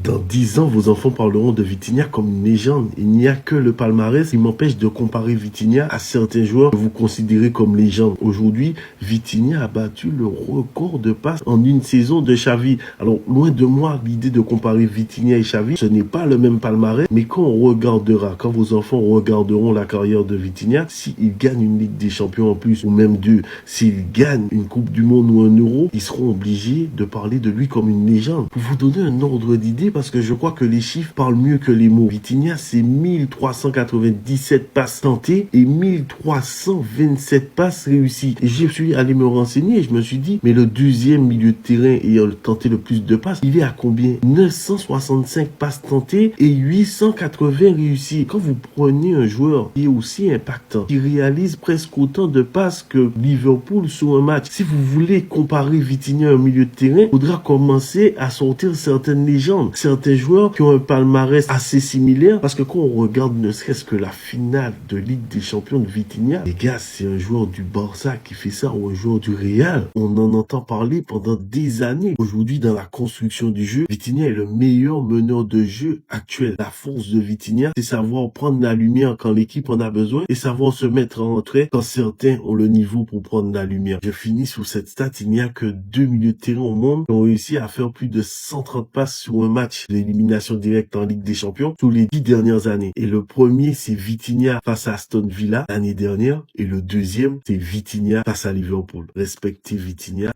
Dans 10 ans, vos enfants parleront de Vitinha comme une légende. Il n'y a que le palmarès qui m'empêche de comparer Vitinha à certains joueurs que vous considérez comme légendes. Aujourd'hui, Vitinha a battu le record de passes en une saison de Xavi. Alors, loin de moi l'idée de comparer Vitinha et Xavi, ce n'est pas le même palmarès, mais quand vos enfants regarderont la carrière de Vitinha, s'il gagne une Ligue des Champions en plus, ou même deux, s'il gagne une Coupe du Monde ou un Euro, ils seront obligés de parler de lui comme une légende. Pour vous donner un ordre d'idée, parce que je crois que les chiffres parlent mieux que les mots. Vitinha, c'est 1397 passes tentées et 1327 passes réussies. Et je suis allé me renseigner et je me suis dit, mais le deuxième milieu de terrain ayant tenté le plus de passes, il est à combien? 965 passes tentées et 880 réussies. Quand vous prenez un joueur qui est aussi impactant, qui réalise presque autant de passes que Liverpool sur un match, si vous voulez comparer Vitinha à un milieu de terrain, il faudra commencer à sortir certaines légendes, certains joueurs qui ont un palmarès assez similaire, parce que quand on regarde ne serait-ce que la finale de Ligue des Champions de Vitinha, les gars, c'est un joueur du Barça qui fait ça ou un joueur du Real. On en entend parler pendant des années. Aujourd'hui, dans la construction du jeu, Vitinha est le meilleur meneur de jeu actuel. La force de Vitinha, c'est savoir prendre la lumière quand l'équipe en a besoin et savoir se mettre en retrait quand certains ont le niveau pour prendre la lumière. Je finis sous cette stat, il n'y a que 2 milieux de terrain au monde qui ont réussi à faire plus de 130 passes sur un match d'élimination directe en Ligue des Champions tous les 10 dernières années. Et le premier, c'est Vitinha face à Aston Villa l'année dernière. Et le deuxième, c'est Vitinha face à Liverpool. Respectez Vitinha.